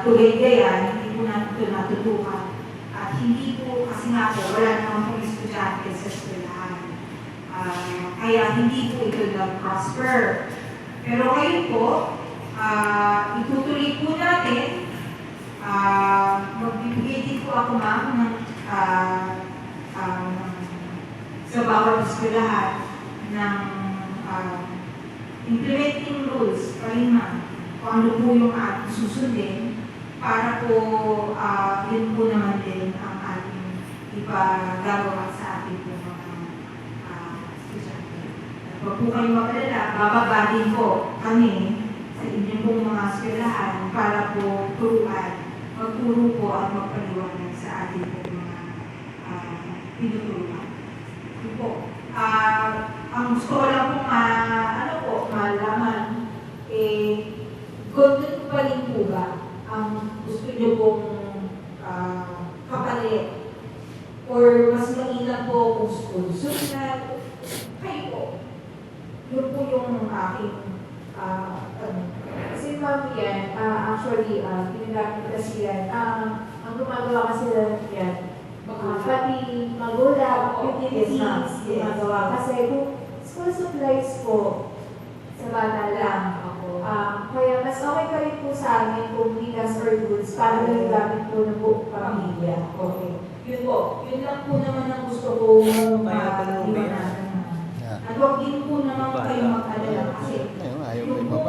tuloy-gaya, hindi po natin ito natutukan. At hindi po, kasi nga po, wala naman pong estudyante sa eskwelahan. Kaya hindi po ito nag-prosper. Pero ngayon po, itutuloy po natin, magbibigay din po ako ma'am ng sa bawat eskwelahan ng implementing rules pa rin ma'am kung ano po yung ating susundin para po yun po naman din ang ating ipagagawa sa ating po mga estudyante. Huwag po kayong magalala, bababa din po kami sa inyong pong mga eskwelahan para po magturo po at magpaliwanag sa ating po mga tinuturuan. Ito po. Ang gusto ko lang po malaman, ganun pa rin po ba ang gusto nyo pong kapalit? Or mas mainam po kung school susunod? Kayo po. Yun po yung aking Kasi ma'am yan, actually, ginagamit ko kasi yan. Ang gumagawa kasi yan, pati magulang, utilities, gumagawa. Kasi kung school supplies po, sa bata lang ako. Kaya mas okay ka rin po sa amin kung bigas or goods para lang gamit po ng buong pamilya. Okay. Yun po. Yun lang po naman ang gusto kong maliwanagan. At huwag din po naman kayo mag-alala kasi yung pong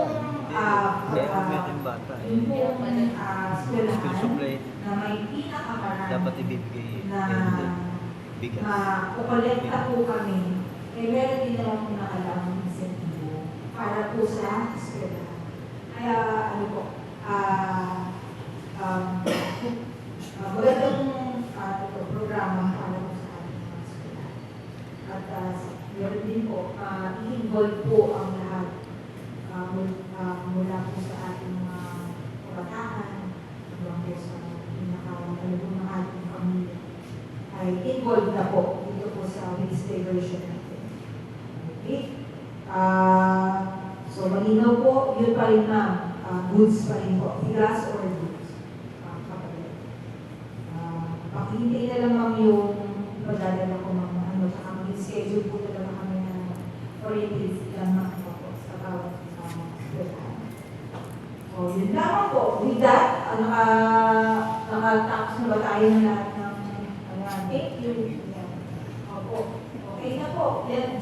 eskwelahan na may pinakamarami dapat ibibigay na bigas. kukolekta po kami, meron din naman po nakalamang insentibo para po sa eskwelahan. Kaya ano po, magandang programa para po sa ating mga eskwelahan. At meron din po, i-involve po ang lahat mula po sa ating mga kabataan, hanggang po sa pinakamalubong ng ating pamilya. Ay involved na po dito po sa waste diversion natin. Okay? So malinaw po, yun pa rin na goods pa rin po. Bigas or goods. Kapatid. Pakihintay na lang ma'am yung pagdadala ko mga tsaka mag-schedule po talaga kami na orientation lang mga po sa bawat eskwelahan. So yun lamang po. With that, nakatapos na ba tayo na lahat ng thank you. Opo. Okay na po. Then,